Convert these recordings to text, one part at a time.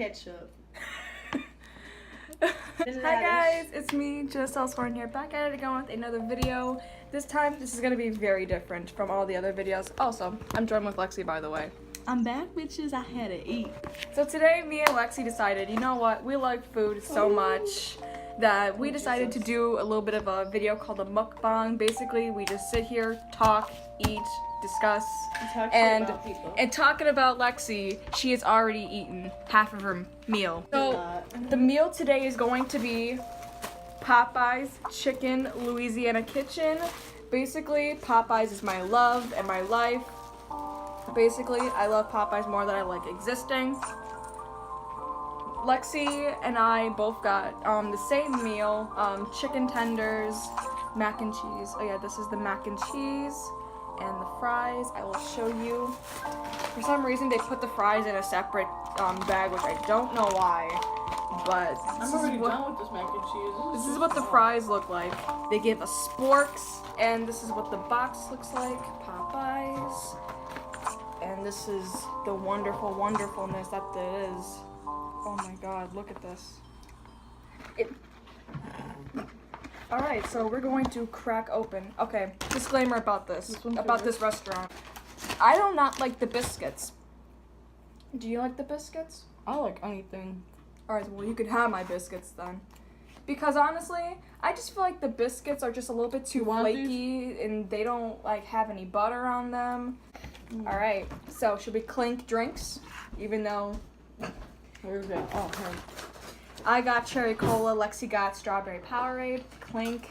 ketchup. Hi guys, it's me, just Elsewhere here, back at it again with another video. This time, this is gonna be very different from all the other videos. Also, I'm joined with Lexi, by the way. I'm back, bitches. I had to eat. So today, me and Lexi decided, you know what, we like food so much that we decided to do a little bit of a video called a mukbang. Basically, we just sit here, talk, eat, discuss, and talking about Lexi, she has already eaten half of her meal. So the meal today is going to be Popeyes Chicken Louisiana Kitchen. Basically, Popeyes is my love and my life. Basically, I love Popeyes more than I like existing. Lexi and I both got the same meal, chicken tenders, mac and cheese. Oh yeah, this is the mac and cheese and the fries. I will show you. For some reason, they put the fries in a separate bag, which I don't know why, but I'm already done with this mac and cheese. This is what the fries look like. They give us sporks, and this is what the box looks like. Popeyes. And this is the wonderful wonderfulness that it is. Oh my god, look at this. Alright, so we're going to crack open. Okay, disclaimer about this restaurant. I do not like the biscuits. Do you like the biscuits? I like anything. Alright, well you could have my biscuits then. Because honestly, I just feel like the biscuits are just a little bit too flaky and they don't like have any butter on them. Alright, so should we clink drinks? Even though... Where's that? Oh, here. I got cherry cola, Lexi got strawberry Powerade. Clink.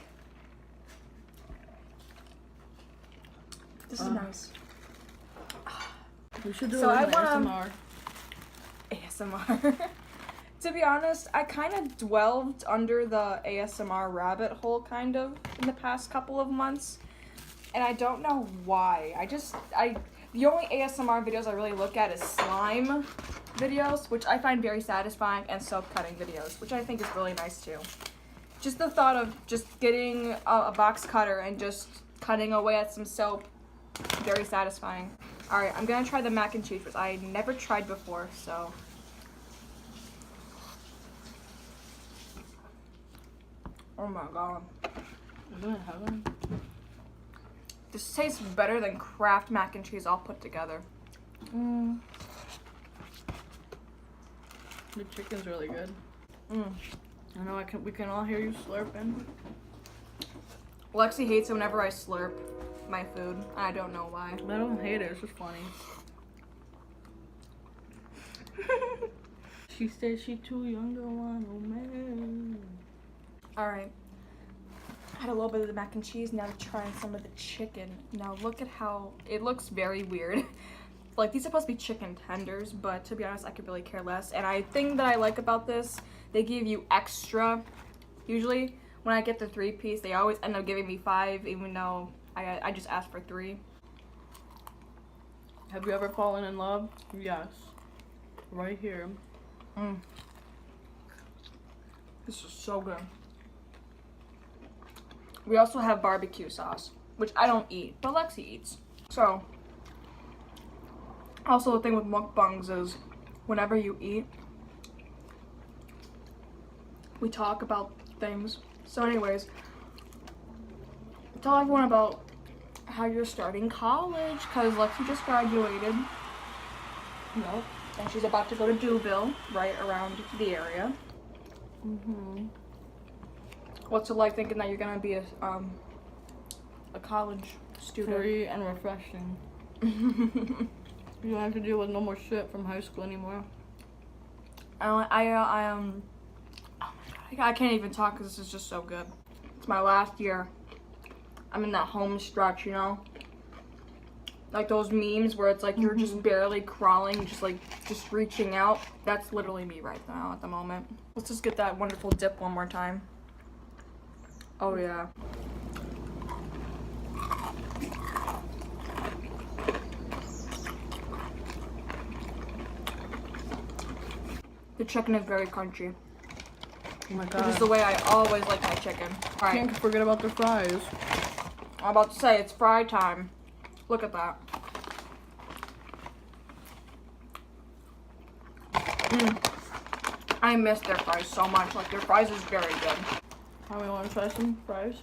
This is nice. We should do so an ASMR. ASMR. To be honest, I kind of dwelled under the ASMR rabbit hole kind of in the past couple of months. And I don't know why. The only ASMR videos I really look at is slime videos, which I find very satisfying, and soap cutting videos, which I think is really nice too. Just the thought of just getting a box cutter and just cutting away at some soap, very satisfying. Alright, I'm gonna try the mac and cheese, which I never tried before, so. Oh my god. Is it heaven? This tastes better than Kraft mac and cheese all put together. The chicken's really good. I know we can all hear you slurping. Lexi hates it whenever I slurp my food. I don't know why. I don't hate it, it's just funny. She said she too young to want no man. Alright. I had a little bit of the mac and cheese, now trying some of the chicken. Now look at how it looks very weird. Like, these are supposed to be chicken tenders, but to be honest, I could really care less. And I think that I like about this, they give you extra. Usually, when I get the 3-piece, they always end up giving me 5, even though I just asked for 3. Have you ever fallen in love? Yes. Right here. This is so good. We also have barbecue sauce, which I don't eat, but Lexi eats. So, also the thing with mukbangs is, whenever you eat, we talk about things. So anyways, tell everyone about how you're starting college, because Lexi just graduated. Nope. And she's about to go to Dewville, right around the area. What's it like thinking that you're gonna be a college student? Free and refreshing. You don't have to deal with no more shit from high school anymore. Oh my god, I can't even talk because this is just so good. It's my last year. I'm in that home stretch, you know? Like those memes where it's like you're just barely crawling, just reaching out. That's literally me right now at the moment. Let's just get that wonderful dip one more time. Oh yeah. The chicken is very crunchy. Oh my god. Which is the way I always like my chicken. All right. Can't forget about the fries. I'm about to say, it's fry time. Look at that. I miss their fries so much. Like, their fries is very good. How we want to try some fries?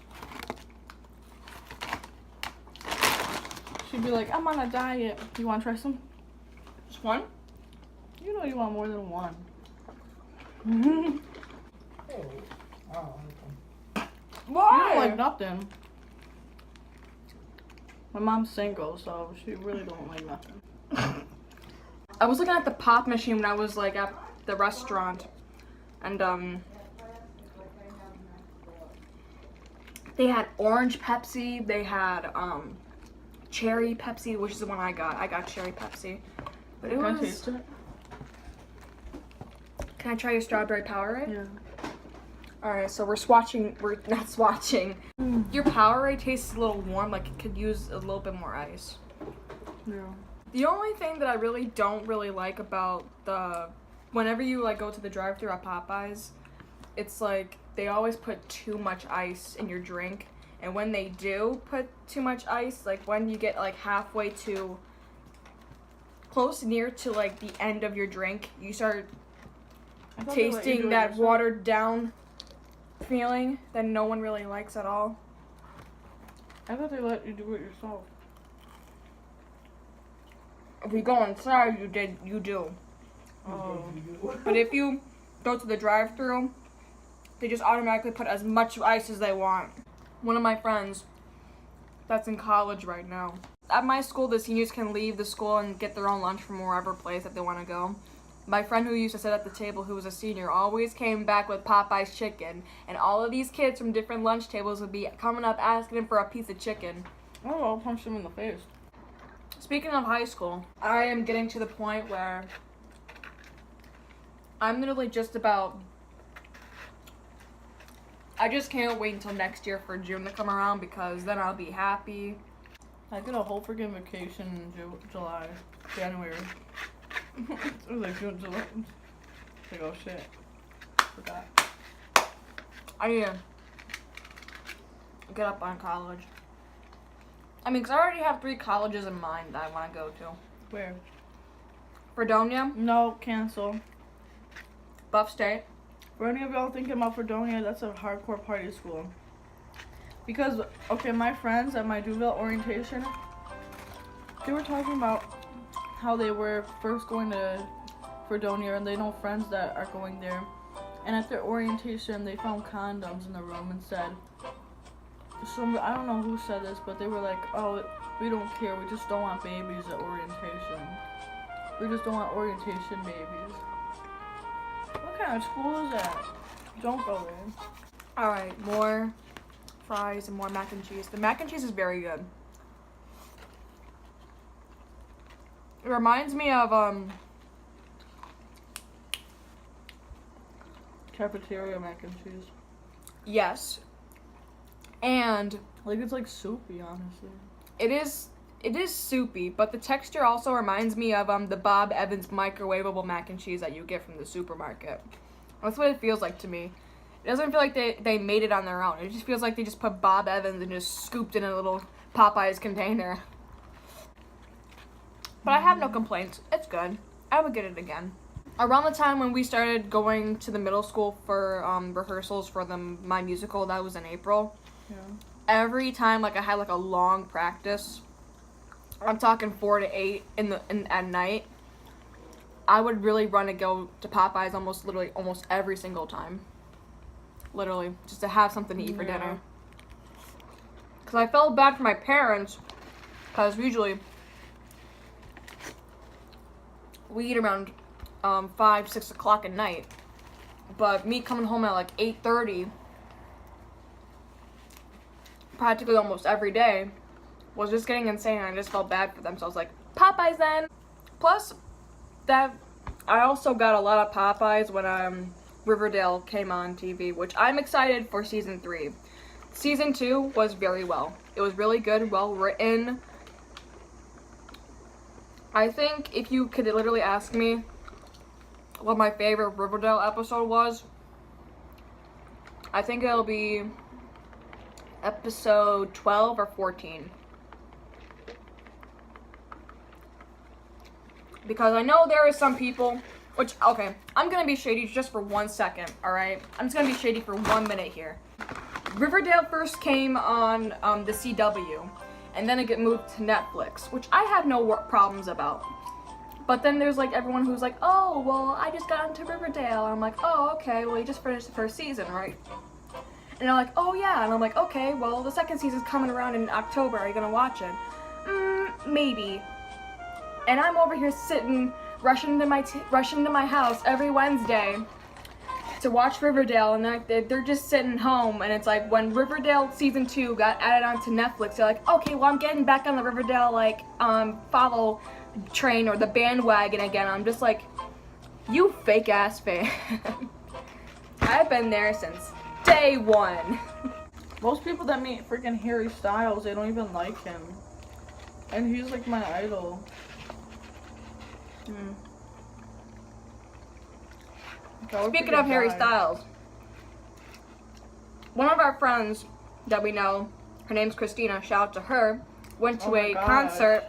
She'd be like, I'm on a diet. You want to try some? Just one? You know you want more than one. Why? You don't like nothing. My mom's single, so she really don't like nothing. I was looking at the pop machine when I was like at the restaurant, and they had orange Pepsi, they had cherry Pepsi, which is the one I got. I got cherry Pepsi. But it Can was... I taste it? Can I try your strawberry Powerade? Yeah. Alright, so we're not swatching. Your Powerade tastes a little warm, like it could use a little bit more ice. Yeah. The only thing that I really don't really like about whenever you like go to the drive-thru at Popeyes, it's like they always put too much ice in your drink. And when they do put too much ice, like when you get like halfway to near to like the end of your drink, you start tasting that watered down feeling that no one really likes at all. I thought they let you do it yourself. If you go inside, you do. Oh. But if you go to the drive-thru, they just automatically put as much ice as they want. One of my friends that's in college right now. At my school, the seniors can leave the school and get their own lunch from wherever place that they want to go. My friend who used to sit at the table, who was a senior, always came back with Popeyes chicken. And all of these kids from different lunch tables would be coming up asking him for a piece of chicken. Oh, I'll punch him in the face. Speaking of high school, I am getting to the point where I'm literally just about... I just can't wait until next year for June to come around, because then I'll be happy. I get a whole freaking vacation in January. It was like June, July. It's like, oh shit. Forgot. I need to get up on college. I mean, because I already have 3 colleges in mind that I want to go to. Where? Fredonia, No, cancel. Buff State. For any of y'all thinking about Fredonia, that's a hardcore party school. Because, okay, my friends at my Duville orientation, they were talking about how they were first going to Fredonia, and they know friends that are going there. And at their orientation, they found condoms in the room and said, I don't know who said this, but they were like, oh, we don't care, we just don't want babies at orientation. We just don't want orientation babies. What kind of school is that? Don't go there. Alright, more fries and more mac and cheese. The mac and cheese is very good. It reminds me of, Cafeteria mac and cheese. yes. And Like, it's like soupy, honestly. it is soupy, but the texture also reminds me of the Bob Evans microwavable mac and cheese that you get from the supermarket. That's what it feels like to me. It doesn't feel like they made it on their own. It just feels like they just put Bob Evans and just scooped in a little Popeyes container. But I have no complaints. It's good. I would get it again. Around the time when we started going to the middle school for rehearsals for my musical, that was in April. Yeah. Every time like I had like a long practice, I'm talking 4 to 8 at night, I would really run and go to Popeyes almost every single time. Literally, just to have something to eat for dinner. Because I felt bad for my parents, because usually we eat around 5, 6 o'clock at night. But me coming home at like 8:30, practically almost every day, was just getting insane, and I just felt bad for them. So I was like, Popeyes then. Plus, that I also got a lot of Popeyes when Riverdale came on TV, which I'm excited for season 3. Season 2 was very well. It was really good, well written. I think if you could literally ask me what my favorite Riverdale episode was, I think it'll be episode 12 or 14. Because I know there are some people Which, okay, I'm gonna be shady just for 1 second, alright? I'm just gonna be shady for 1 minute here. Riverdale first came on the CW, and then it got moved to Netflix, which I have no problems about. But then there's like everyone who's like, oh, well, I just got into Riverdale. And I'm like, oh, okay, well, you just finished the first season, right? And they're like, oh, yeah. And I'm like, okay, well, the second season's coming around in October. Are you gonna watch it? Maybe. And I'm over here sitting, rushing to my house every Wednesday to watch Riverdale, and they're just sitting home. And it's like when Riverdale season 2 got added onto Netflix, they're like, okay, well, I'm getting back on the Riverdale follow train or the bandwagon again. I'm just like, you fake ass fan. I've been there since day 1. Most people that meet freaking Harry Styles, they don't even like him. And he's like my idol. Speaking of Harry Styles, one of our friends that we know, her name's Christina, shout out to her, went to a concert,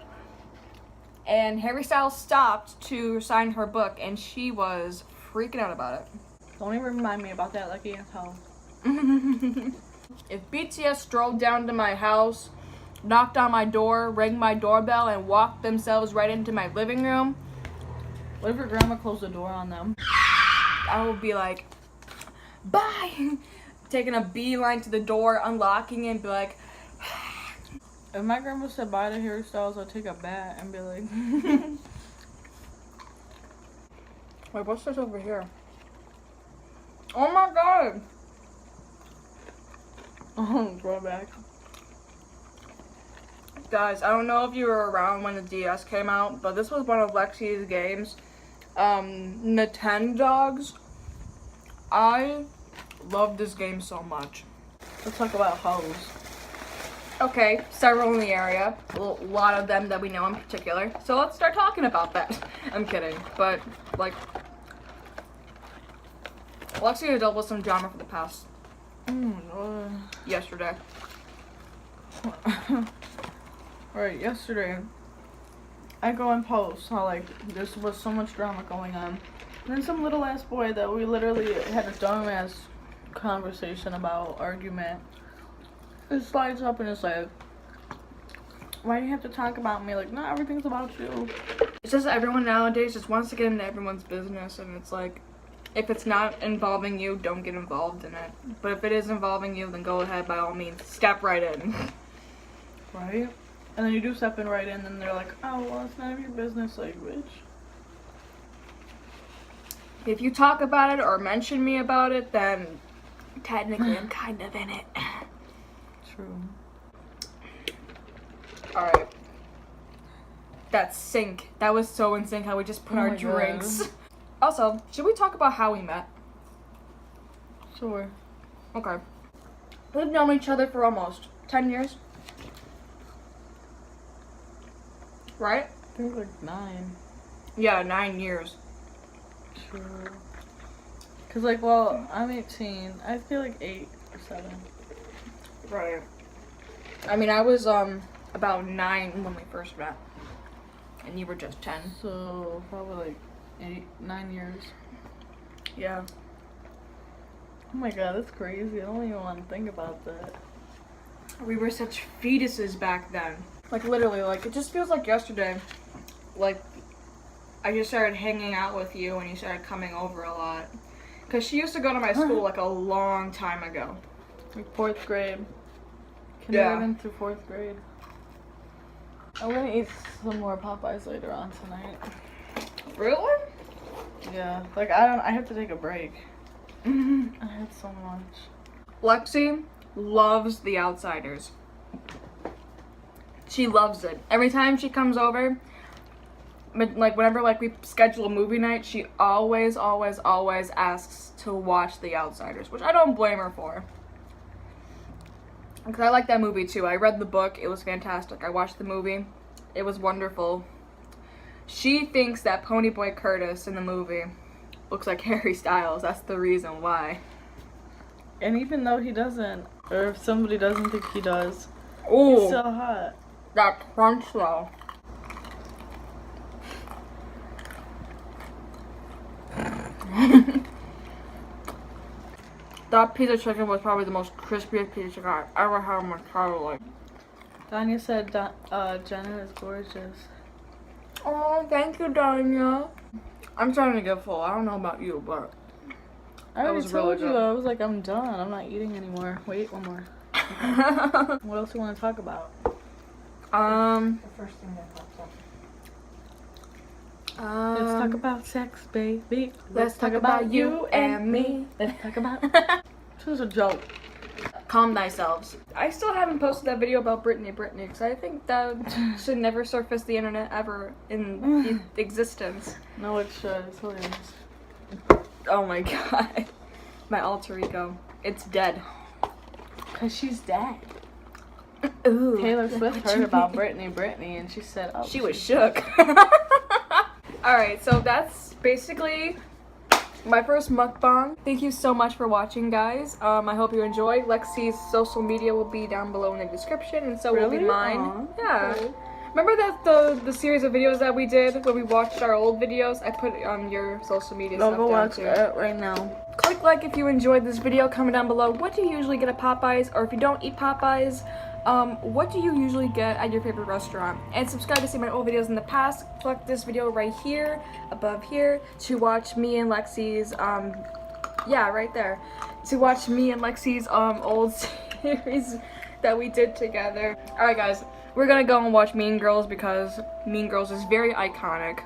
and Harry Styles stopped to sign her book, and she was freaking out about it. Don't even remind me about that, lucky asshole. If BTS strolled down to my house, knocked on my door, rang my doorbell, and walked themselves right into my living room, what if your grandma closed the door on them? I would be like, bye! Taking a beeline to the door, unlocking it, and be like, if my grandma said bye to Harry Styles, I'd take a bat and be like, wait, what's this over here? Oh my god! oh, throw it back. Guys, I don't know if you were around when the DS came out, but this was one of Lexi's games. Nintendogs. I love this game so much. Let's talk about hoes. Okay, several in the area. A lot of them that we know in particular. So let's start talking about that. I'm kidding, but like, Lexi has dealt with some drama for the past yesterday. Right, yesterday, I go and post how, like, there was so much drama going on. And then some little ass boy that we literally had a dumb ass conversation about, argument, it slides up and it's like, why do you have to talk about me? Like, not everything's about you. It's just that everyone nowadays just wants to get into everyone's business, and it's like, if it's not involving you, don't get involved in it. But if it is involving you, then go ahead, by all means, step right in. Right? And then you do step in right in, and they're like, oh, well, it's none of your business, like, bitch. If you talk about it or mention me about it, then technically I'm kind of in it. True. Alright. That sync. That was so in sync how we just put Oh our my drinks. God. Also, should we talk about how we met? Sure. Okay. We've known each other for almost 10 years. Right? I think like 9. Yeah, 9 years. Sure. Cause like, well, I'm 18. I feel like 8 or 7. Right. I mean, I was about 9 when we first met, and you were just 10. So probably like 9 years. Yeah. Oh my god, that's crazy. I don't even want to think about that. We were such fetuses back then. Like, literally, like, it just feels like yesterday. Like, I just started hanging out with you and you started coming over a lot. Because she used to go to my school, like, a long time ago. Like 4th grade. Kindergarten through 4th grade. I'm gonna eat some more Popeyes later on tonight. Really? Yeah, like I have to take a break. I had so much. Lexi loves The Outsiders. She loves it. Every time she comes over, like whenever like we schedule a movie night, she always asks to watch The Outsiders, which I don't blame her for. Because I like that movie too. I read the book. It was fantastic. I watched the movie. It was wonderful. She thinks that Ponyboy Curtis in the movie looks like Harry Styles. That's the reason why. And even though he doesn't, or if somebody doesn't think he does, Ooh, he's so hot. that crunch though. That pizza chicken was probably the most crispiest pizza chicken I've ever had in my entire life. Danya said Jenna is gorgeous. Oh, thank you, Danya. I'm starting to get full. I don't know about you, but I already was really told you. good. I was like, I'm done. I'm not eating anymore. Wait, one more. What else do you want to talk about? The first thing that pops up. Let's talk about sex, baby. Let's talk about you and me. Let's talk about. This was a joke. Calm thyself. I still haven't posted that video about Britney because I think that should never surface the internet ever in existence. No, it should. It's hilarious. Oh my god. My alter ego. It's dead. Cause she's dead. Ooh. Taylor Swift heard about Britney, and she said, "Oh." She was shook. Alright, so that's basically my first mukbang. Thank you so much for watching, guys. I hope you enjoyed. Lexi's social media will be down below in the description, and so will be Really? mine. Aw, Yeah. okay. Remember that the series of videos that we did where we watched our old videos? I put it on your social media Go stuff down watch too. it right now. Click like if you enjoyed this video. Comment down below what do you usually get at Popeyes, or if you don't eat Popeyes, what do you usually get at your favorite restaurant? And subscribe to see my old videos in the past. Click this video right here, above here, to watch me and Lexi's, yeah, right there. To watch me and Lexi's, old series that we did together. Alright guys, we're gonna go and watch Mean Girls because Mean Girls is very iconic.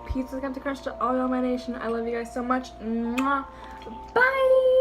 Pizza's got to crunch to all y'all, my nation. I love you guys so much. Mwah. Bye!